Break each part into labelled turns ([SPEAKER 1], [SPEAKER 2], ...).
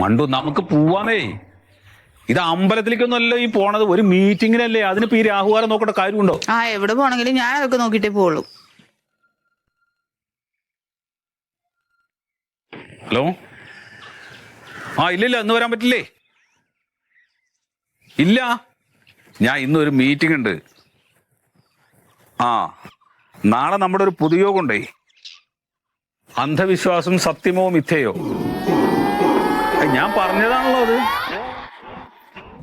[SPEAKER 1] മണ്ടു നമുക്ക് പോവാന്നേ. ഇത് അമ്പലത്തിലേക്കൊന്നുമല്ല ഈ പോണത്, ഒരു മീറ്റിങ്ങിനല്ലേ. അതിനിപ്പോ ഈ രാഹുകാലം നോക്കേണ്ട കാര്യമുണ്ടോ?
[SPEAKER 2] എവിടെ പോണെങ്കിലും ഞാൻ അതൊക്കെ നോക്കിട്ടേ പോവുള്ളൂ.
[SPEAKER 1] ഹലോ, ഇല്ലില്ല, ഇന്ന് വരാൻ പറ്റില്ലേ? ഇല്ല, ഞാൻ ഇന്നൊരു മീറ്റിംഗ് ഉണ്ട്. നാളെ നമ്മുടെ ഒരു പൊതുയോഗം ഉണ്ടേ. അന്ധവിശ്വാസം സത്യമോ മിഥ്യയോ? ഞാൻ പറഞ്ഞതാണല്ലോ അത്.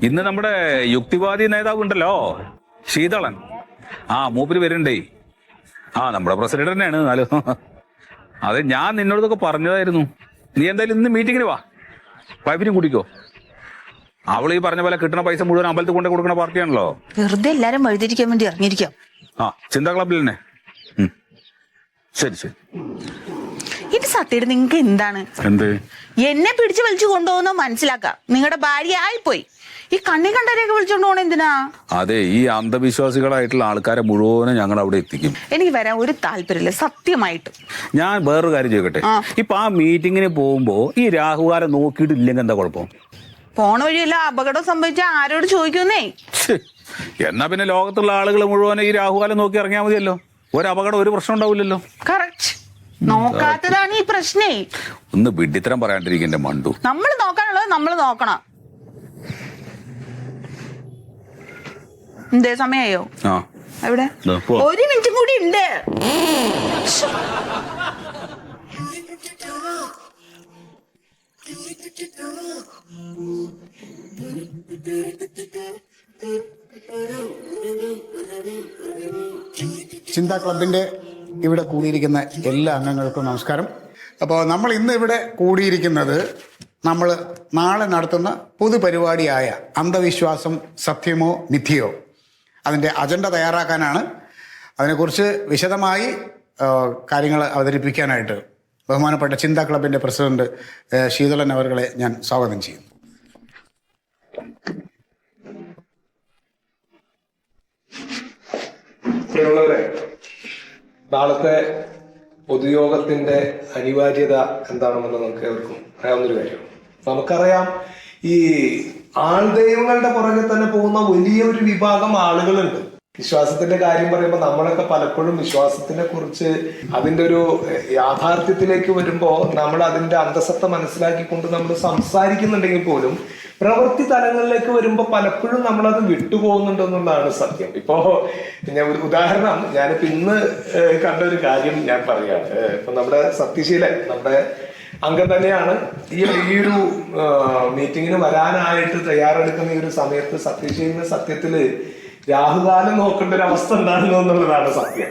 [SPEAKER 1] ഇന്ന് നമ്മുടെ യുക്തിവാദി നേതാവ് ഉണ്ടല്ലോ, ശീതളൻ. മൂപ്പര് വരുന്നുണ്ടേ. നമ്മുടെ പ്രസിഡന്റ് തന്നെയാണ്. എന്നാലും അതെ, ഞാൻ നിന്നോടൊക്കെ പറഞ്ഞതായിരുന്നു. നീ എന്തായാലും ഇന്ന് മീറ്റിങ്ങിന് വാ, വൈഫിനും കൂട്ടിക്കോ. അവൾ ഈ പറഞ്ഞ പോലെ കിട്ടുന്ന പൈസ മുഴുവൻ അമ്പലത്തിൽ കൊണ്ട് കൊടുക്കുന്ന പാർട്ടിയാണല്ലോ.
[SPEAKER 2] വെറുതെ എല്ലാരും വഴുതിരിക്കാൻ വേണ്ടി ഇറങ്ങിയിരിക്കാം.
[SPEAKER 1] ചിന്താ ക്ലബിൽ തന്നെ. ശരി ശരി.
[SPEAKER 2] ഇത് സത്യമായിട്ട് നിങ്ങൾക്ക് എന്താണ്?
[SPEAKER 1] എന്ത്?
[SPEAKER 2] എന്നെ പിടിച്ചു വലിച്ചു കൊണ്ടുപോകുന്ന മനസ്സിലാക്കാം. നിങ്ങളുടെ ഭാര്യ ആയിപ്പോയി. ഈ കണ്ണി കണ്ടവരെയൊക്കെ വിളിച്ചോണ്ട് പോകണ എന്തിനാ?
[SPEAKER 1] അതെ, ഈ അന്ധവിശ്വാസികളായിട്ടുള്ള ആൾക്കാരെ മുഴുവനും ഞങ്ങൾ അവിടെ എത്തിക്കും.
[SPEAKER 2] എനിക്ക് വരാൻ ഒരു താല്പര്യമില്ല സത്യമായിട്ട്.
[SPEAKER 1] ഞാൻ വേറൊരു കാര്യം ചോദിക്കട്ടെ, ഇപ്പൊ ആ മീറ്റിങ്ങിന് പോകുമ്പോ ഈ രാഹുകാലം നോക്കിയിട്ടില്ലെങ്കിൽ എന്താ കുഴപ്പം?
[SPEAKER 2] പോണ വഴിയല്ല അപകടം സംഭവിച്ച ആരോട് ചോദിക്കുന്നേ?
[SPEAKER 1] എന്നാ പിന്നെ ലോകത്തുള്ള ആളുകൾ മുഴുവൻ ഈ രാഹുകാലം നോക്കി ഇറങ്ങിയാൽ മതിയല്ലോ. ഒരു അപകടം, ഒരു പ്രശ്നം ഉണ്ടാവില്ലല്ലോ.
[SPEAKER 2] കറക്റ്റ്. നോക്കാത്തതാണ് ഈ പ്രശ്നേ.
[SPEAKER 1] ഒന്ന് വിഡ്ഢിത്തരം പറയാണ്ടിരിക്കന്റെ മണ്ടു.
[SPEAKER 2] നമ്മൾ നോക്കാനുള്ളത് നമ്മൾ നോക്കണം. എന്തേ സമയായോ? എവിടെ? ഒരു മിനിറ്റും കൂടി ഉണ്ട്.
[SPEAKER 3] ചിന്താ ക്ലബിൻ്റെ ഇവിടെ കൂടിയിരിക്കുന്ന എല്ലാ അംഗങ്ങൾക്കും നമസ്കാരം. അപ്പോൾ നമ്മൾ ഇന്ന് ഇവിടെ കൂടിയിരിക്കുന്നത് നമ്മൾ നാളെ നടത്തുന്ന പൊതുപരിപാടിയായ അന്ധവിശ്വാസം സത്യമോ മിഥ്യയോ അതിൻ്റെ അജണ്ട തയ്യാറാക്കാനാണ്. അതിനെക്കുറിച്ച് വിശദമായി കാര്യങ്ങൾ അവതരിപ്പിക്കാനായിട്ട് ബഹുമാനപ്പെട്ട ചിന്താ ക്ലബിൻ്റെ പ്രസിഡന്റ് ശീതളൻ അവരെ ഞാൻ സ്വാഗതം ചെയ്യുന്നു.
[SPEAKER 4] നാളത്തെ പൊതുയോഗത്തിന്റെ അനിവാര്യത എന്താണെന്ന് നമുക്ക് ഏവർക്കും അറിയാവുന്നൊരു കാര്യം. നമുക്കറിയാം, ഈ ആൾദൈവങ്ങളുടെ പുറകെ തന്നെ പോകുന്ന വലിയൊരു വിഭാഗം ആളുകളുണ്ട്. വിശ്വാസത്തിന്റെ കാര്യം പറയുമ്പോൾ നമ്മളൊക്കെ പലപ്പോഴും വിശ്വാസത്തിനെ കുറിച്ച് അതിൻ്റെ ഒരു യാഥാർത്ഥ്യത്തിലേക്ക് വരുമ്പോൾ നമ്മൾ അതിന്റെ അന്തസത്ത മനസ്സിലാക്കിക്കൊണ്ട് നമ്മൾ സംസാരിക്കുന്നുണ്ടെങ്കിൽ പോലും പ്രവൃത്തി തലങ്ങളിലേക്ക് വരുമ്പോൾ പലപ്പോഴും നമ്മളത് വിട്ടുപോകുന്നുണ്ടെന്നുള്ളതാണ് സത്യം. ഇപ്പോ ഞാൻ ഒരു ഉദാഹരണം, ഞാനിപ്പോ ഇന്ന് കണ്ട ഒരു കാര്യം ഞാൻ പറയാണ്. ഇപ്പൊ നമ്മുടെ സത്യശീലൻ, നമ്മുടെ അംഗം തന്നെയാണ്, ഈ ഒരു മീറ്റിങ്ങിന് വരാനായിട്ട് തയ്യാറെടുക്കുന്ന ഈ ഒരു സമയത്ത് സത്യശീലന് സത്യത്തില് രാഹുകാലം നോക്കേണ്ട ഒരു അവസ്ഥ ഉണ്ടാകുന്നു എന്നുള്ളതാണ് സത്യം.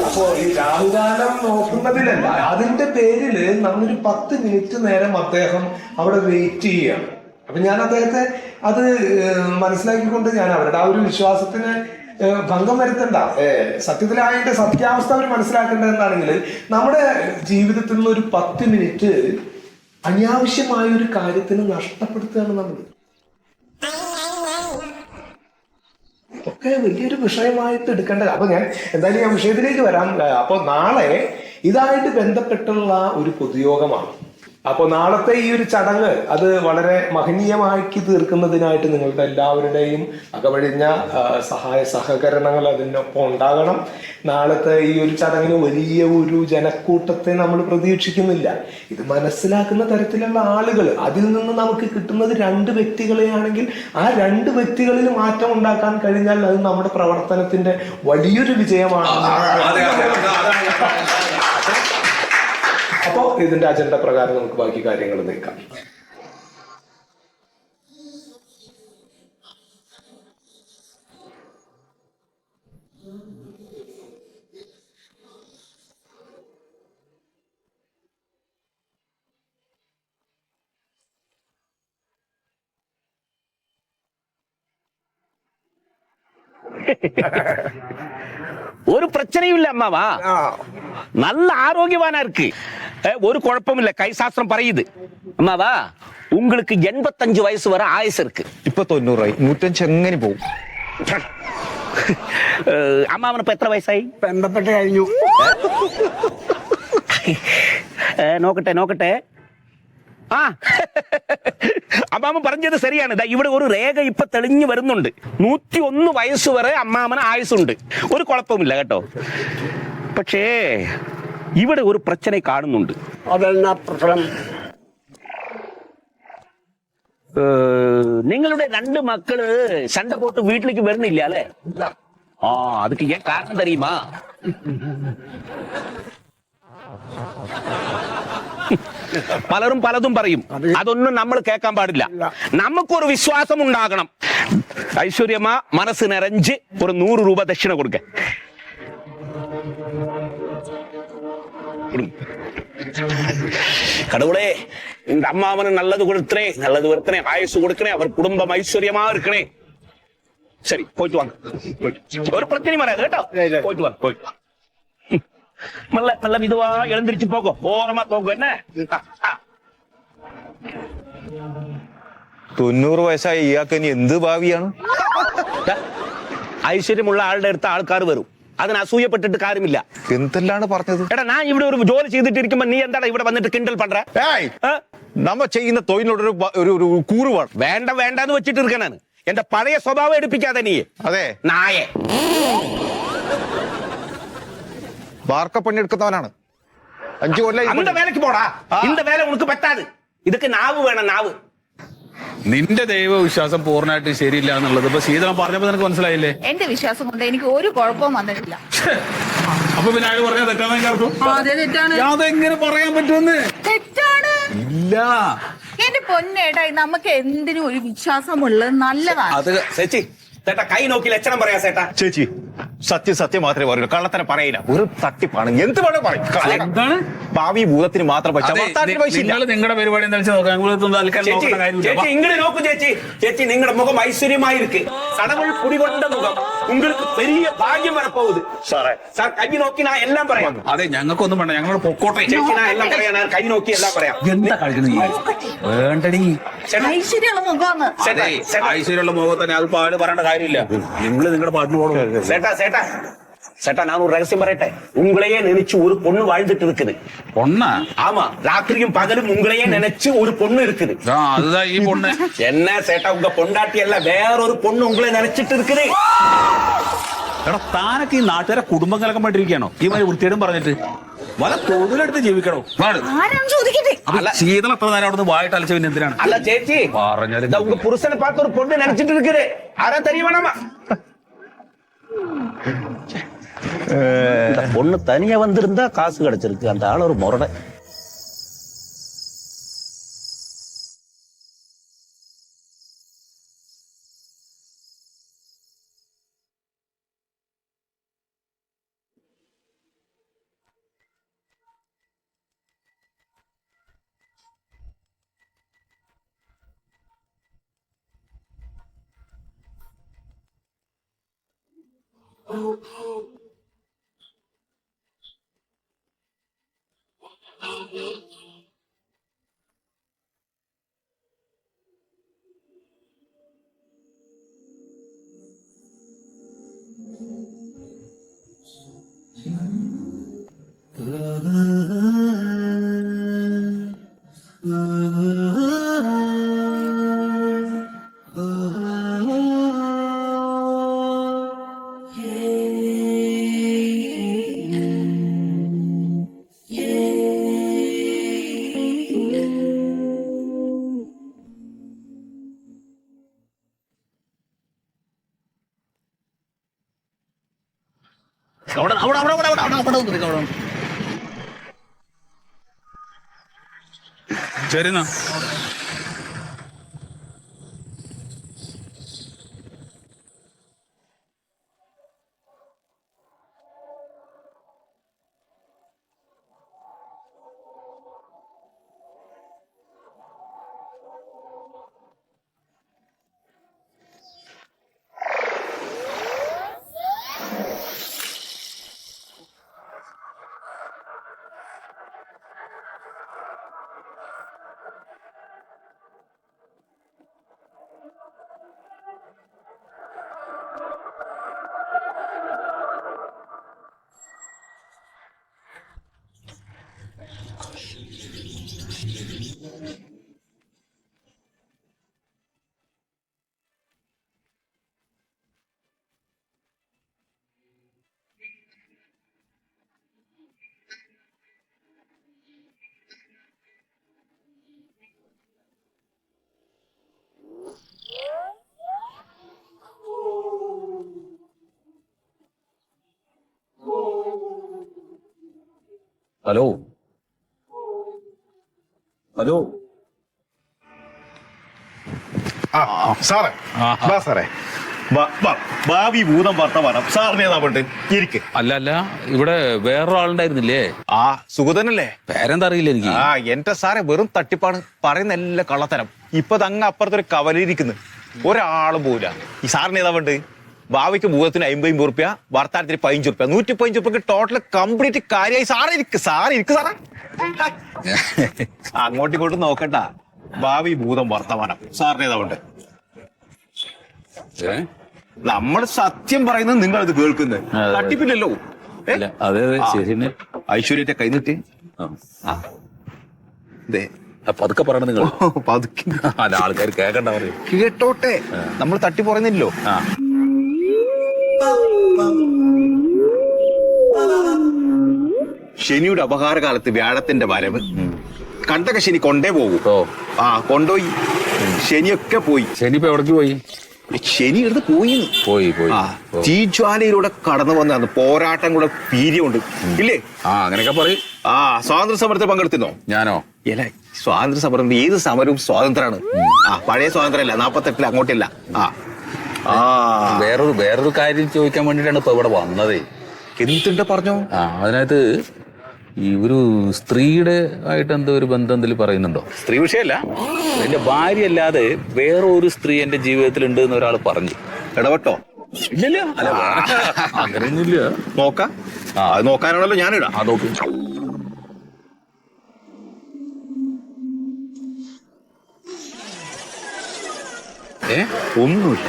[SPEAKER 4] അപ്പോ ഈ രാഹുകാലം നോക്കുന്നതിലല്ല, അതിന്റെ പേരില് നമ്മളൊരു 10 മിനിറ്റ് നേരം അദ്ദേഹം അവിടെ വെയിറ്റ് ചെയ്യുകയാണ്. അപ്പൊ ഞാൻ അദ്ദേഹത്തെ അത് മനസ്സിലാക്കിക്കൊണ്ട് ഞാൻ അവരുടെ ആ ഒരു വിശ്വാസത്തിന് ഭംഗം വരുത്തണ്ട, സത്യത്തിൽ അതിന്റെ സത്യാവസ്ഥ അവർ മനസ്സിലാക്കേണ്ടത് എന്താണെങ്കിൽ നമ്മുടെ ജീവിതത്തിൽ നിന്ന് ഒരു 10 മിനിറ്റ് അനാവശ്യമായ ഒരു കാര്യത്തിന് നഷ്ടപ്പെടുത്തുകയാണ് നമ്മൾ. ഒക്കെ വലിയൊരു വിഷയമായിട്ട് എടുക്കേണ്ടത്. അപ്പൊ ഞാൻ എന്തായാലും ഞാൻ വിഷയത്തിലേക്ക് വരാം. അപ്പൊ നാളെ ഇതായിട്ട് ബന്ധപ്പെട്ടുള്ള ഒരു പൊതുയോഗമാണ്. അപ്പോൾ നാളത്തെ ഈ ഒരു ചടങ്ങ് അത് വളരെ മഹനീയമാക്കി തീർക്കുന്നതിനായിട്ട് നിങ്ങളുടെ എല്ലാവരുടെയും അകവഴിഞ്ഞ സഹായ സഹകരണങ്ങൾ അതിനൊപ്പം ഉണ്ടാകണം. നാളത്തെ ഈ ഒരു ചടങ്ങിന് വലിയ ഒരു ജനക്കൂട്ടത്തെ നമ്മൾ പ്രതീക്ഷിക്കുന്നില്ല. ഇത് മനസ്സിലാക്കുന്ന തരത്തിലുള്ള ആളുകൾ, അതിൽ നിന്ന് നമുക്ക് കിട്ടുന്നത് 2 വ്യക്തികളെയാണെങ്കിൽ ആ 2 വ്യക്തികളിൽ മാറ്റം ഉണ്ടാക്കാൻ കഴിഞ്ഞാൽ അത് നമ്മുടെ പ്രവർത്തനത്തിന്റെ വലിയൊരു വിജയമാണ്. അപ്പോൾ ഇതിന്റെ അജണ്ട പ്രകാരം നമുക്ക് ബാക്കി കാര്യങ്ങൾ നീക്കാം.
[SPEAKER 5] ஒரு பிரச்சனையும் இல்ல அம்மாவா, நல்ல ஆரோக்கியவானா இருக்கு, ஒரு குழப்பம் இல்ல. கைசாஸ்திரம் പറയുது അമ്മാവാ, உங்களுக்கு 85 വയസ്സ് വരെ ആയുസ് இருக்கு.
[SPEAKER 6] ഇപ്പൊ 90 ആയി, 105 എങ്ങനെ പോകും?
[SPEAKER 5] അമ്മാവന് ഇപ്പൊ എത്ര വയസ്സായി?
[SPEAKER 6] ബന്ധപ്പെട്ട് കഴിഞ്ഞു.
[SPEAKER 5] നോക്കട്ടെ. അമ്മാമ പറഞ്ഞത് ശരിയാണ്. ദാ ഇവിടെ ഒരു രേഖ ഇപ്പൊ തെളിഞ്ഞു വരുന്നുണ്ട്. 101 വയസ്സ് വരെ അമ്മാമന് ആയുസുണ്ട്. ഒരു കുഴപ്പമില്ല കേട്ടോ. പക്ഷേ ഇവിടെ ഒരു പ്രശ്നം കാണുന്നുണ്ട്.
[SPEAKER 6] അതെന്നാ പ്രശ്നം?
[SPEAKER 5] നിങ്ങളുടെ 2 മക്കള് ശണ്ട പോട്ട് വീട്ടിലേക്ക് വരുന്നില്ല അല്ലെ? ആ അതുക്ക് ഏൻ കാരണം തരുമാ? പലരും പലതും പറയും. അതൊന്നും നമ്മൾ കേൾക്കാൻ പാടില്ല. നമുക്കൊരു വിശ്വാസം ഉണ്ടാകണം. ഐശ്വര്യമ്മ മനസ്സ് നിറഞ്ച് ഒരു 100 രൂപ ദക്ഷിണ കൊടുക്ക. கடவுளே இந்த அம்மாவனு நல்லது கொடுத்தனே, நல்லது வருத்தனே, ஆயுசு கொடுக்கனே, அவர் குடும்பம் ஐஸ்வர்யமா இருக்கனே. சரி போயிட்டு வாங்க. ஒரு பிரச்சனையும் வராது கேട്ടോ. போயிட்டு வாங்க, போயிட்டு வாங்க. நல்ல நல்ல இதுவா எழுந்திருச்சு போகும். ஓரமா போகும். என்ன
[SPEAKER 6] 90 വയസ്സായ ഇയാൾക്ക് ഇനി എന്ത് ഭാവിയാണ്?
[SPEAKER 5] ഐശ്വര്യമുള്ള ആളുടെ അടുത്ത് ആൾക്കാർ വരും. അതിന് അസൂയപ്പെട്ടിട്ട് കാര്യമില്ല.
[SPEAKER 6] എന്തെല്ലാണ് പറഞ്ഞത്?
[SPEAKER 5] എടാ ഞാൻ ഇവിടെ ഒരു ജോലി ചെയ്തിട്ടിരിക്കുമ്പോ നീ എന്താണ് ഇവിടെ വന്നിട്ട് കിണ്ടൽ പண்ற?
[SPEAKER 6] നമ്മ ചെയ്യുന്ന തൊഴിലിനോടൊരു ഒരു കൂറ് വേണം.
[SPEAKER 5] വേണ്ട വേണ്ടെന്ന് വെച്ചിട്ട് ഇരിക്കാനാണ്. എന്റെ പഴയ സ്വഭാവം എടുപ്പിക്കാതെ നീ.
[SPEAKER 6] അതെ,
[SPEAKER 5] നായെ
[SPEAKER 6] വാർക്കപ്പണി എടുക്കുന്നവനാണ്. 5 കൊല്ലം
[SPEAKER 5] அந்த வேலைக்கு போடா. இந்த வேலை உனக்கு பத்தாது. இதுக்கு നാവ് വേണം, നാവ്.
[SPEAKER 1] നിന്റെ ദൈവവിശ്വാസം പൂർണ്ണമായിട്ട് ശരിയില്ല എന്നുള്ളത് ഇപ്പൊ ശീതളം പറഞ്ഞപ്പോ നിനക്ക് മനസ്സിലായില്ലേ?
[SPEAKER 2] എന്റെ വിശ്വാസം കൊണ്ട് എനിക്ക് ഒരു കുഴപ്പവും വന്നിട്ടില്ല.
[SPEAKER 1] അപ്പൊ പിന്നെ അയാൾ പറഞ്ഞാൽ തെറ്റാണെന്ന് കേൾക്കും.
[SPEAKER 2] അതെ തെറ്റാണ്.
[SPEAKER 1] അതെങ്ങനെ പറയാൻ പറ്റുമെന്ന്?
[SPEAKER 2] തെറ്റാണ്.
[SPEAKER 1] ഇല്ല,
[SPEAKER 2] എന്റെ പൊന്നേട്ടാ, നമുക്ക് എന്തിനും ഒരു വിശ്വാസമുള്ളത് നല്ലതാണ്.
[SPEAKER 5] അത് ചേച്ചി ചേട്ടാ കൈ നോക്കി ലക്ഷണം പറയാ ചേട്ടാ.
[SPEAKER 6] ചേച്ചി സത്യം മാത്രമേ പറയൂ, കള്ളത്തരം പറയില്ല. ഒരു തട്ടിപ്പാണ്. എന്ത് വേണേ പറയും.
[SPEAKER 1] എന്താണ്
[SPEAKER 6] ഭാവി ഭൂതത്തിന് മാത്രം പൈസ
[SPEAKER 1] നിങ്ങൾ നിങ്ങളുടെ പരിപാടി എന്താ വെച്ചാൽ നോക്കാം.
[SPEAKER 5] ചേച്ചി ഇങ്ങനെ നോക്കൂ ചേച്ചി. ചേച്ചി നിങ്ങളുടെ മുഖം ഐശ്വര്യമായിருக்கு. കടവുൾ കുടികൊണ്ട മുഖം. உங்களுக்கு பெரிய ഭാഗ്യം வரப்போகுது.
[SPEAKER 6] സാറേ
[SPEAKER 5] സാർ കൈ നോക്കി ഞാൻ എല്ലാം പറയാം.
[SPEAKER 1] അതെ, ഞങ്ങൾക്കൊന്നും വേണ്ട, ഞങ്ങൾ പൊക്കോട്ടെ.
[SPEAKER 5] ചേച്ചി ഞാൻ എല്ലാം പറയാം. ഞാൻ കൈ നോക്കി എല്ലാം പറയാം.
[SPEAKER 1] എന്താ കളിക്കുന്നത്? വേണ്ടടി,
[SPEAKER 2] ഐശ്വര്യമുള്ള മുഖമാണ്.
[SPEAKER 1] ഐശ്വര്യമുള്ള മുഖത്തന്നെ അത് പാട് പറയേണ്ട കാര്യമില്ല. നിങ്ങൾ നിങ്ങളുടെ പാട്ടിന് പോകണം.
[SPEAKER 5] சேட்டா நான் ஒரு ரகசியம் പറയട്ടെ. உங்களையே நினைச்சு ஒரு பொண்ணு வாழ்ந்துட்டு இருக்குது.
[SPEAKER 1] பொண்ணா?
[SPEAKER 5] ஆமா, ராத்திரியும் பகலும் உங்களையே நினைச்சு ஒரு பொண்ணு இருக்குது.
[SPEAKER 1] அதுதான் ഈ பொண்ணு.
[SPEAKER 5] என்ன சேட்டா உங்க பொண்டாட்டி அல்ல, வேறொரு பொண்ணு உங்களை நினைச்சிட்டு இருக்குது.
[SPEAKER 1] എടാ താനൊക്കെ ഈ നാട്ടുകാരെ കുടുംബം കലക്കം പറ്റിരിക്കുകയാണോ? ഈ മാതിരി വൃത്തിയോടും പറഞ്ഞിട്ട് വല തൊഴിലെടുത്ത് ജീവിക്കണോ?
[SPEAKER 2] ആരാണ് ചോദിക്കട്ടെ?
[SPEAKER 1] ശീതളം എത്ര നേരം അവിടെ വായിട്ട് അലച്ച പിന്നെ എന്തിനാണ്?
[SPEAKER 5] அல்ல சேச்சி,
[SPEAKER 1] പറഞ്ഞാലും
[SPEAKER 5] உங்க புருஷனை பார்த்து ஒரு பொண்ணு நினைச்சிட்டு இருக்குது. ஆரா தெரிய வேணாமா? இந்த பொண்ணு தனியா வந்திருந்தா காசு கிடைச்சிருக்கு. அந்த ஆள் ஒரு முரடை.
[SPEAKER 1] ശരി എന്നാ. ഹലോ ഹലോ
[SPEAKER 6] സാറേ വാ സാറേ ഭാവി ഭൂതം വർത്തമാനം സാറിന് ഏതാ പണ്ട് ഇരിക്ക്.
[SPEAKER 1] അല്ല ഇവിടെ വേറൊരാളുണ്ടായിരുന്നില്ലേ?
[SPEAKER 6] ആ സുഗതനല്ലേ?
[SPEAKER 1] പേരെന്താ അറിയില്ല എനിക്ക്.
[SPEAKER 6] ആ എന്റെ സാറേ വെറും തട്ടിപ്പാണ്, പറയുന്ന എല്ലാ കള്ളത്തരം. ഇപ്പൊ തങ്ങ അപ്പുറത്തൊരു കവലയിരിക്കുന്നു, ഒരാളും പോവില്ല. ഈ സാറിന് ഏതാ പണ്ട്? ഭാവിക്ക് ഭൂതത്തിന് 50 റുപ്യ, വർത്താനത്തിന് 15 റുപ്യ, 115 റുപ്യക്ക് ടോട്ടൽ കംപ്ലീറ്റ് കാര്യമായി. സാറേ ഇരിക്ക് സാറേ. അങ്ങോട്ടും ഇങ്ങോട്ടും നോക്കണ്ട. ഭാവി ഭൂതം വർത്തമാനം സാറിന് ഏതാ പണ്ട്? നമ്മൾ സത്യം പറയുന്നത് നിങ്ങളത് കേൾക്കുന്നത്, തട്ടിപ്പില്ലല്ലോ.
[SPEAKER 1] അതെ ശരി.
[SPEAKER 6] ഐശ്വര്യത്തെ കൈനീട്ടി
[SPEAKER 1] പതുക്കെ പറയണ നിങ്ങൾ.
[SPEAKER 6] പതുക്കി
[SPEAKER 1] അല്ല, ആൾക്കാർ കേക്കണ്ട പറയും.
[SPEAKER 6] കേട്ടോട്ടെ, നമ്മൾ തട്ടി പറയുന്നില്ലല്ലോ. ശനിയുടെ അപകാരകാലത്ത് വ്യാഴത്തിന്റെ വരവ്. കണ്ടക ശനി കൊണ്ടേ പോകും. കൊണ്ടുപോയി. ശനിയൊക്കെ പോയി.
[SPEAKER 1] ശനി ഇപ്പൊ എവിടേക്ക് പോയി?
[SPEAKER 6] ശനി എടുത്ത് പോയി. തീജ്വാലയിലൂടെ കടന്നു വന്നാണ് പോരാട്ടം കൂടെ വീര്യമുണ്ട് ഇല്ലേ?
[SPEAKER 1] അങ്ങനെയൊക്കെ പറയും.
[SPEAKER 6] സ്വാതന്ത്ര്യ സമരത്തിൽ പങ്കെടുത്തിരുന്നോ?
[SPEAKER 1] ഞാനോ?
[SPEAKER 6] ഇല്ല, സ്വാതന്ത്ര്യ സമരം ഏത് സമരവും സ്വാതന്ത്ര്യമാണ്. പഴയ സ്വാതന്ത്ര്യമല്ല, 48 അങ്ങോട്ടില്ല.
[SPEAKER 1] വേറൊരു കാര്യം ചോദിക്കാൻ വേണ്ടിട്ടാണ് ഇപ്പൊ ഇവിടെ വന്നത്.
[SPEAKER 6] എന്തുണ്ട് പറഞ്ഞോ?
[SPEAKER 1] അതിനകത്ത് ഈ ഒരു സ്ത്രീയുടെ ആയിട്ട് എന്തോ ഒരു ബന്ധം എന്തെങ്കിലും പറയുന്നുണ്ടോ? സ്ത്രീ വിഷയമല്ല, എന്റെ ഭാര്യ അല്ലാതെ വേറെ ഒരു സ്ത്രീ എന്റെ ജീവിതത്തിൽ ഉണ്ട് എന്ന് ഒരാൾ പറഞ്ഞു.
[SPEAKER 6] ഇടപെട്ടോ?
[SPEAKER 1] ഇല്ലല്ല, അങ്ങനെയൊന്നുമില്ല.
[SPEAKER 6] നോക്കാം. അത് നോക്കാനാണല്ലോ ഞാനിടാം.
[SPEAKER 1] നോക്ക്.
[SPEAKER 6] ഒന്നുമില്ല.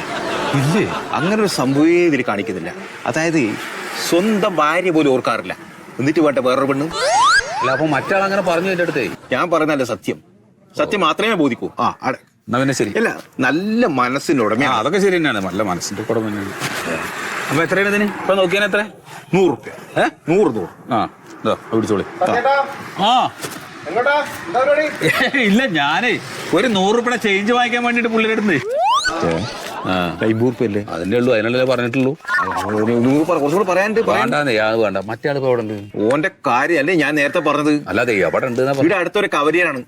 [SPEAKER 1] ഇല്ലേ?
[SPEAKER 6] അങ്ങനെ ഒരു സംഭവേ ഇതിൽ കാണിക്കുന്നില്ല. അതായത് സ്വന്തം ഭാര്യ പോലും ഓർക്കാറില്ല, എന്നിട്ട് വേണ്ട വേറൊരു പെണ്ണ്.
[SPEAKER 1] അല്ല, അപ്പൊ മറ്റാൾ അങ്ങനെ പറഞ്ഞു എന്റെ അടുത്തേ.
[SPEAKER 6] ഞാൻ പറയുന്നതല്ല സത്യം. സത്യം മാത്രമേ ബോധിക്കൂ.
[SPEAKER 1] എന്നാ പിന്നെ ശരി.
[SPEAKER 6] അല്ല, നല്ല മനസ്സിന്റെ ഉടമ.
[SPEAKER 1] അതൊക്കെ ശരി തന്നെയാണ്, നല്ല മനസ്സിന്റെ ഉടമ തന്നെയാണ്. അപ്പൊ എത്രയാണ് ഇതിന് ഇപ്പൊ നോക്കിയാൽ? എത്ര?
[SPEAKER 6] 100 റുപ്യ. 100.
[SPEAKER 1] പിടിച്ചോളി. ഇല്ല, ഞാനേ ഒരു 100 റുപ്യ ചേഞ്ച് വാങ്ങിക്കാൻ വേണ്ടിട്ട് പുള്ളിയുടെ അടുത്ത്
[SPEAKER 6] 50 റുപ്യ അല്ലേ?
[SPEAKER 1] അതിന്റെ ഉള്ളൂ, അതിനല്ലേ പറഞ്ഞിട്ടുള്ളൂ.
[SPEAKER 6] കുറച്ചുകൂടെ പറയാനുണ്ട്.
[SPEAKER 1] വേണ്ട. മറ്റേ ആളിപ്പോ അവിടെ ഉണ്ട്.
[SPEAKER 6] ഓന്റെ കാര്യല്ലേ ഞാൻ നേരത്തെ പറഞ്ഞത്.
[SPEAKER 1] അല്ലാതെ അവിടെ ഉണ്ട്.
[SPEAKER 6] ഇവിടെ അടുത്തൊരു കവരിയാണ്.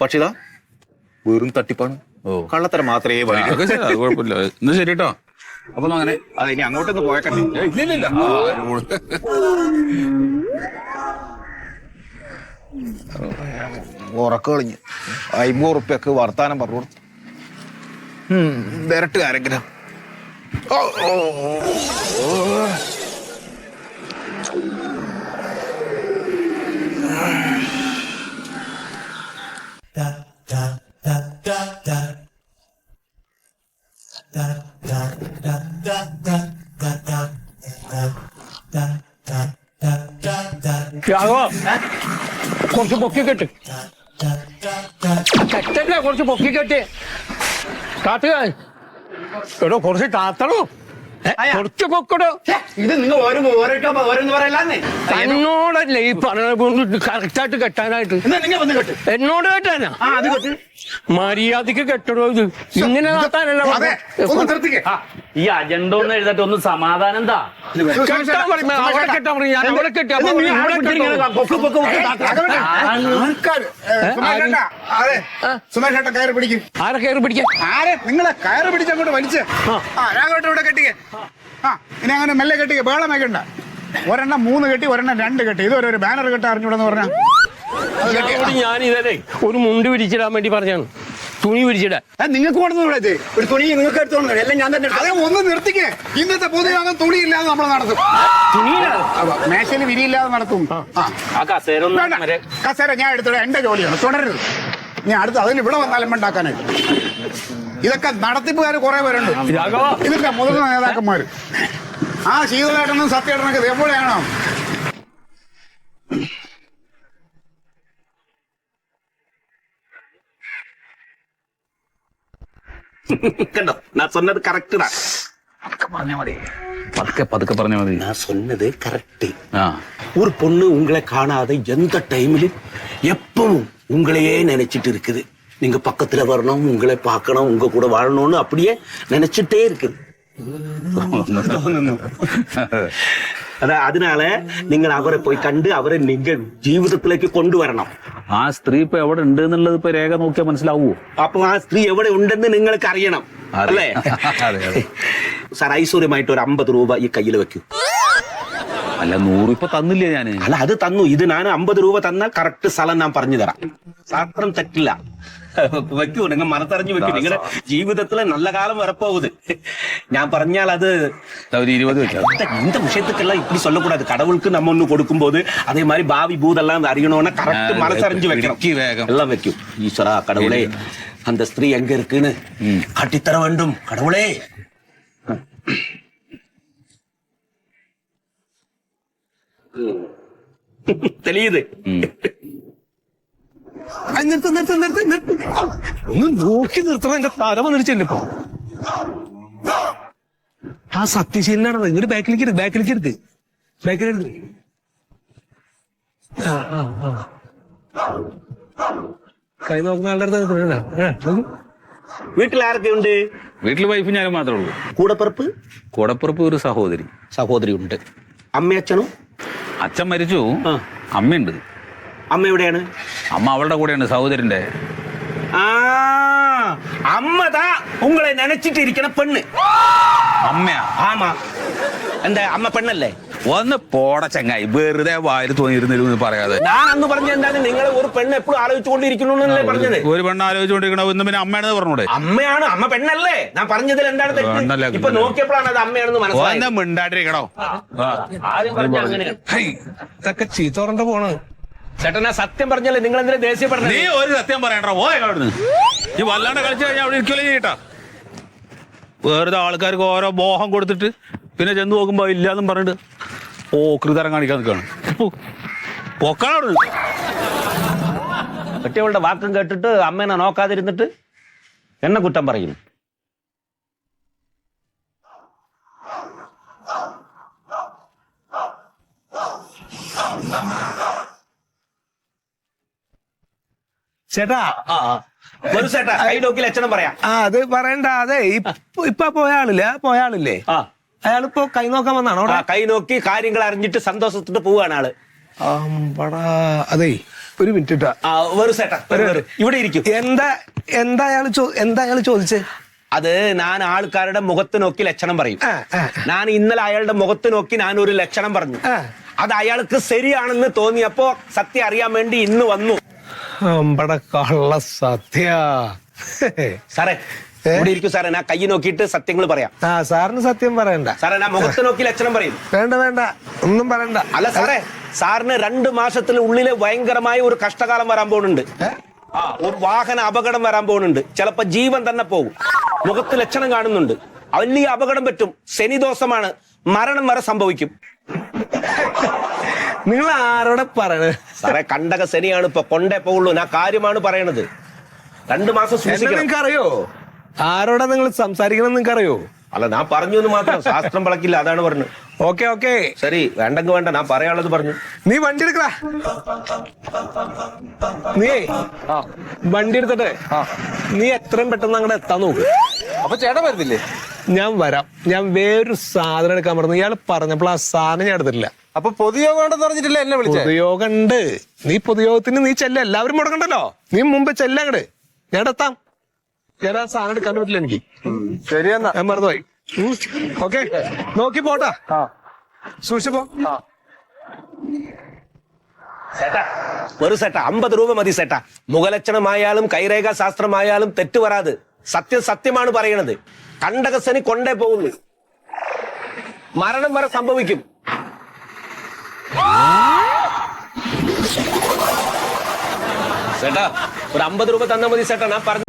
[SPEAKER 6] പക്ഷേ ഇതാ വെറും തട്ടിപ്പാണ്. കള്ളത്തരം മാത്രമേ പറയൂ.
[SPEAKER 1] അത് കുഴപ്പമില്ല. ഇന്ന് ശരി കേട്ടോ. അപ്പൊ അങ്ങനെ
[SPEAKER 6] അതെ, ഇനി അങ്ങോട്ടൊന്ന് പോയേക്കട്ടെ.
[SPEAKER 1] ഇല്ലില്ല.
[SPEAKER 6] ഉറക്ക കളിഞ്ഞ് 50 റുപ്യക്ക് വർത്താനം പറഞ്ഞു കൊടുത്തു. വരട്ട് ആരെങ്കിലും.
[SPEAKER 7] കുറച്ച് പൊക്കി കെട്ട്. കെട്ടല്ലേ, കുറച്ച് പൊക്കി കെട്ട്. കാട്ടുക എടോ, കുറച്ച് താത്തണോ, കുറച്ച് പൊക്കടോ.
[SPEAKER 5] ഇത് നിങ്ങൾ ഓരോന്ന് പറയലാന്നേ.
[SPEAKER 7] എന്നോടല്ലേ ഈ പറഞ്ഞ കറക്റ്റായിട്ട് കെട്ടാനായിട്ട്. എന്നോട് കെട്ടാനാ? മര്യാദക്ക് കെട്ടടോ. ഇത് ഇങ്ങനെ നടത്താനല്ല.
[SPEAKER 8] ഈ അജണ്ട ഒന്ന് എഴുതട്ടെ, ഒന്ന് സമാധാനം എന്താ?
[SPEAKER 7] കെട്ടാൻ പറയും, അവിടെ കെട്ടാൻ പറയും. ഞാൻ അവിടെ കെട്ടാ
[SPEAKER 3] സുമേഷ് ഏട്ടൻ കയറി പിടിക്കും.
[SPEAKER 7] ആരെ കയറി പിടിക്കാൻ?
[SPEAKER 3] നിങ്ങളെ കയറി പിടിച്ചങ്ങോട്ട് വലിച്ച് രാഘവട്ടെ ഇവിടെ കെട്ടിക്കേ. ഇനി അങ്ങനെ മെല്ലെ കെട്ടിക്കേ, ബേളം വെക്കണ്ട. ഒരെണ്ണം 3 കെട്ടി, ഒരെണ്ണം 2 കെട്ടി. ഇതുവരെ ഒരു ബാനർ കെട്ടാ അറിഞ്ഞൂടെന്ന് പറഞ്ഞാ
[SPEAKER 7] ഞാൻ ഇതേ ഒരു മുണ്ട് വിരിച്ചിടാൻ വേണ്ടി പറഞ്ഞാണ്. തുണി വിരിച്ചിടാൻ
[SPEAKER 5] നിങ്ങൾക്ക് കൊണ്ടുവന്നു ഒരു തുണി നിങ്ങൾക്ക് എടുത്തോണ്ട് എല്ലാം ഞാൻ തന്നെ.
[SPEAKER 3] അതെ, ഒന്ന് നിർത്തിക്കേ. ഇന്നത്തെ പൊതുയോഗം തുണിയില്ലാതെ നമ്മൾ നടത്തും. മേശയിൽ വിരിയില്ലാതെ നടത്തും. കസേര ഞാൻ എടുത്തോളാം, എന്റെ ജോലിയാണ്, തുടരരുത്. ഞാൻ അടുത്ത് അതിന് ഇവിടെ വന്നാലും ഉണ്ടാക്കാനായിട്ട്. ഇതൊക്കെ നടത്തിപ്പുകാർ കുറെ പേരുണ്ട്, ഇതിന്റെ മുതിർന്ന നേതാക്കന്മാര്. ശീതളേട്ടനും സത്യേട്ടനൊക്കെ എപ്പോഴാണോ?
[SPEAKER 5] കണ്ടോ, ഞാൻ சொன்னது കറക്റ്റ്.
[SPEAKER 1] പതുക്കെ പറഞ്ഞാ മതി.
[SPEAKER 5] நான் சொன்னது கரெக்ட். ஒரு பொண்ணு உங்களை காணாத எந்த டைம்லயும் எப்பவும் உங்களையே நினைச்சிட்டு இருக்குது. நீங்க பக்கத்துல வரணும், உங்களை பார்க்கணும், உங்க கூட வாழணும்னு அப்படியே நினைச்சிட்டே இருக்குது. அதனால നിങ്ങൾ അവരെ പോയി കണ്ട് അവരെ നിങ്ങൾ ജീവിതത്തിലേക്ക് കൊണ്ടുവരണം.
[SPEAKER 1] ആ സ്ത്രീ ഇപ്പൊ എവിടെ ഉണ്ട് എന്നുള്ളത് ഇപ്പൊ രേഖ നോക്കിയാൽ മനസ്സിലാവുമോ?
[SPEAKER 5] അപ്പൊ ആ സ്ത്രീ എവിടെ ഉണ്ടെന്ന് നിങ്ങൾക്ക് അറിയണം അല്ലേ? സാർ ഐശ്വര്യമായിട്ട് ഒരു 50 രൂപ ഈ കയ്യിൽ വെക്കൂ.
[SPEAKER 1] അല്ല 100 ഇപ്പൊ തന്നില്ലേ ഞാന്?
[SPEAKER 5] അല്ല അത് തന്നു. ഇത് ഞാൻ 50 രൂപ തന്നാൽ കറക്റ്റ് സ്ഥലം ഞാൻ പറഞ്ഞു തരാം. ശാസ്ത്രം തെറ്റില്ല. വെക്കൂ, നിങ്ങൾ മനത്തറിഞ്ഞു വെക്കൂ. നിങ്ങളുടെ ജീവിതത്തിലെ നല്ല കാലം വരപ്പോകുത്. ഞാൻ പറഞ്ഞാൽ അത്
[SPEAKER 1] ഒരു 20 വെക്കാം.
[SPEAKER 5] இந்த விஷயத்துக்கெல்லாம் இப்படி சொல்லக்கூடாது. கடவுளுக்கு நம்ம ஒண்ணு கொடுக்கும்போது அதே மாதிரி பாவி பூதெல்லாம் அறியணும்னா கரெக்ட் மனசறிஞ்சு வைக்கணும்.
[SPEAKER 1] வேகம்
[SPEAKER 5] எல்லாம் வைக்கும். ஈஸ்வரா கடவுளே, அந்த ஸ்திரீ எங்க இருக்குன்னு கட்டித்தர வேண்டும் கடவுளே. തെളിയുത്.
[SPEAKER 7] ഒന്ന് നോക്കി നിർത്തണം, എന്റെ തല വന്നിരിച്ചല്ലോ. ആ സത്യശീലനാണത്. ഇങ്ങോട്ട് ബാക്കിലേക്ക് എടുത്ത്. കൈ നോക്കുന്ന ആളുടെ അടുത്ത്
[SPEAKER 5] വീട്ടിൽ ആരൊക്കെ ഉണ്ട്?
[SPEAKER 1] വീട്ടില് വൈഫ് ഞാനും മാത്രമേ ഉള്ളൂ.
[SPEAKER 5] കൂടപ്പിറപ്പ്
[SPEAKER 1] ഒരു
[SPEAKER 5] സഹോദരി ഉണ്ട്. അമ്മയച്ഛനും?
[SPEAKER 1] അച്ഛൻ മരിച്ചു, അമ്മയുണ്ട്.
[SPEAKER 5] അമ്മ എവിടെയാണ്?
[SPEAKER 1] അമ്മ അവളുടെ കൂടെയാണ്, സഹോദരന്റെ.
[SPEAKER 5] അമ്മതാ ഉങ്ങളെ നനച്ചിട്ട് ഇരിക്കണ പെണ്ണ്.
[SPEAKER 1] അമ്മയാ?
[SPEAKER 5] ആമാ. എന്താ അമ്മ പെണ്ണല്ലേ?
[SPEAKER 1] ഒന്ന് പോട ചങ്ങായി, വെറുതെ വായിൽ തോന്നിയിരുന്നിരുന്നു പറയാതെ.
[SPEAKER 5] ഞാൻ അന്ന് പറഞ്ഞ എന്താണ്, നിങ്ങളെ ഒരു പെണ്ണ് എപ്പോഴും ആലോചിച്ചുകൊണ്ടിരിക്കുന്നു എന്നല്ലേ പറഞ്ഞത്?
[SPEAKER 1] ഒരു പെണ്ണ് ആലോചിച്ചുകൊണ്ടിരിക്കണ ഇന്ന് പിന്നെ അമ്മയാണെന്ന് പറഞ്ഞൂടെ?
[SPEAKER 5] അമ്മയാണ്, അമ്മ പെണ്ണല്ലേ? ഞാൻ പറഞ്ഞതിൽ എന്താണ് തെറ്റ്? ഇപ്പൊ നോക്കിയപ്പോഴാണ് അത് അമ്മയാണെന്ന് മനസ്സിലായത്.
[SPEAKER 1] മിണ്ടാണ്ടിരിക്കണോ?
[SPEAKER 7] ഇതൊക്കെ ചീത്തോറണ്ട പോണ്.
[SPEAKER 5] ചേട്ടനാ സത്യം പറഞ്ഞല്ലേ, നിങ്ങൾ എന്തിനാ ദേഷ്യപ്പെടുന്നത്?
[SPEAKER 1] നീ ഒരു സത്യം പറയണ്ടോ? പോയവിടുന്ന് ഈ വല്ലാണ്ട് കളിച്ചു കഴിഞ്ഞാൽ അവിടെ ഇരിക്കലേ ചെയ്യട്ടാ. വേറെ ആൾക്കാർക്ക് ഓരോ മോഹം കൊടുത്തിട്ട് പിന്നെ ചെന്ന് നോക്കുമ്പോ ഇല്ലാന്നും പറഞ്ഞിട്ട് കൃതരം കാണിക്കാൻ നിൽക്കാണ്. പൊക്കാണ്
[SPEAKER 5] കുട്ടികളുടെ വാക്കും കേട്ടിട്ട് അമ്മേനെ നോക്കാതിരുന്നിട്ട് എന്നെ കുറ്റം പറയുന്നു.
[SPEAKER 7] ചേട്ടാ,
[SPEAKER 5] ഒരു ചേട്ടാ കൈ നോക്കി ലക്ഷണം പറയാം.
[SPEAKER 7] അത് പറയണ്ട. അതെ, ഇപ്പൊ പോയ ആളില്ലേ? അയാളിപ്പോ കൈ നോക്കാൻ വന്നാണോ?
[SPEAKER 5] കൈ നോക്കി കാര്യങ്ങൾ അറിഞ്ഞിട്ട് സന്തോഷത്തിട്ട് പോവാണ് ആള്.
[SPEAKER 7] അതെ, ഒരു മിനിറ്റ്.
[SPEAKER 5] ഒരു ചേട്ടാ ഇവിടെ ഇരിക്കും.
[SPEAKER 7] എന്താ അയാൾ ചോദിച്ചേ?
[SPEAKER 5] അത് ഞാൻ ആൾക്കാരുടെ മുഖത്ത് നോക്കി ലക്ഷണം പറയും. ഞാൻ ഇന്നലെ അയാളുടെ മുഖത്ത് നോക്കി ഞാൻ ഒരു ലക്ഷണം പറഞ്ഞു. അത് അയാൾക്ക് ശരിയാണെന്ന് തോന്നിയപ്പോ സത്യം അറിയാൻ വേണ്ടി ഇന്ന് വന്നു.
[SPEAKER 7] കള്ള സത്യ.
[SPEAKER 5] സാറേ ഇവിടെ ഇരിക്കും സാറേ, ഞാൻ കൈ നോക്കിയിട്ട് സത്യങ്ങൾ പറയാം.
[SPEAKER 7] സാറിന് സത്യം പറയണ്ട
[SPEAKER 5] സാറേ. ഞാൻ മുഖത്ത് നോക്കി ലക്ഷണം പറയും.
[SPEAKER 7] വേണ്ട, ഒന്നും പറയണ്ട.
[SPEAKER 5] അല്ല സാറേ, സാറിന് 2 മാസത്തിനുള്ളില് ഭയങ്കരമായ ഒരു കഷ്ടകാലം വരാൻ പോകുന്നുണ്ട്. ഒരു വാഹന അപകടം വരാൻ പോകുന്നുണ്ട്. ചിലപ്പോ ജീവൻ തന്നെ പോകും. മുഖത്ത് ലക്ഷണം കാണുന്നുണ്ട്. വലിയ അപകടം പറ്റും. ശനിദോഷമാണ്. മരണം വരെ സംഭവിക്കും.
[SPEAKER 7] നിങ്ങൾ ആരോടെ പറയണത്?
[SPEAKER 5] സാറേ കണ്ടക ശനിയാണ്, ഇപ്പൊ കൊണ്ടേ പോകുള്ളൂ. ഞാൻ കാര്യമാണ് പറയണത്. 2 മാസം സൂക്ഷിക്കണം.
[SPEAKER 7] നിങ്ങൾക്ക് അറിയോ ആരോടാ നിങ്ങൾ സംസാരിക്കണം? നിങ്ങൾക്ക് അറിയോ?
[SPEAKER 5] അല്ല, ഞാൻ പറഞ്ഞു എന്ന് മാത്രം. ശാസ്ത്രം പളക്കില്ല, അതാണ് പറഞ്ഞത്.
[SPEAKER 7] ഓക്കെ
[SPEAKER 5] ശരി, വേണ്ടെങ്കിൽ വേണ്ട. ഞാൻ പറയാനുള്ളത് പറഞ്ഞു.
[SPEAKER 7] നീ വണ്ടി എടുക്കടാ. നീ വണ്ടി എടുത്തിട്ട് നീ എത്രയും പെട്ടെന്ന് അങ്ങോട്ട് എത്താൻ നോക്ക്.
[SPEAKER 6] അപ്പൊ ചേട്ടൻ വരുന്നില്ലേ?
[SPEAKER 7] ഞാൻ വരാം. ഞാൻ വേറൊരു സാധനം എടുക്കാൻ പറഞ്ഞു. ഇയാൾ പറഞ്ഞപ്പോൾ ആ സാധനം ഞാൻ എടുത്തിട്ടില്ല.
[SPEAKER 6] അപ്പൊ പൊതുയോഗം ഉണ്ടെന്ന് പറഞ്ഞിട്ടില്ല എന്നെ വിളിച്ചത്?
[SPEAKER 7] പൊതുയോഗം ഉണ്ട്. നീ പൊതുയോഗത്തിന് നീ ചെല്ല. എല്ലാവരും മുടക്കണ്ടല്ലോ. നീ മുമ്പ് ചെല്ല അങ്ങട്. ഞാൻ എത്താം. ഞാൻ ആ സാധനം എടുക്കാൻ പറ്റില്ല എനിക്ക്.
[SPEAKER 6] ശരി എന്നാ,
[SPEAKER 7] ഞാൻ മറന്നുപോയി. ഓക്കെ, നോക്കി പോട്ടാ. സൂക്ഷിപ്പോ.
[SPEAKER 5] ഒരു സെട്ടാ 50 രൂപ മതി സെട്ടാ. മുഖലക്ഷണമായാലും കൈരേഖാ ശാസ്ത്രമായാലും തെറ്റ് വരാത്. സത്യമാണ് പറയണത്. കണ്ടകശനി കൊണ്ടേ പോകുന്നു. മരണം വരെ സംഭവിക്കും. ചേട്ടാ ഒരു 50 രൂപ തന്നാ മതി ചേട്ടാ. ഞാൻ പറഞ്ഞു.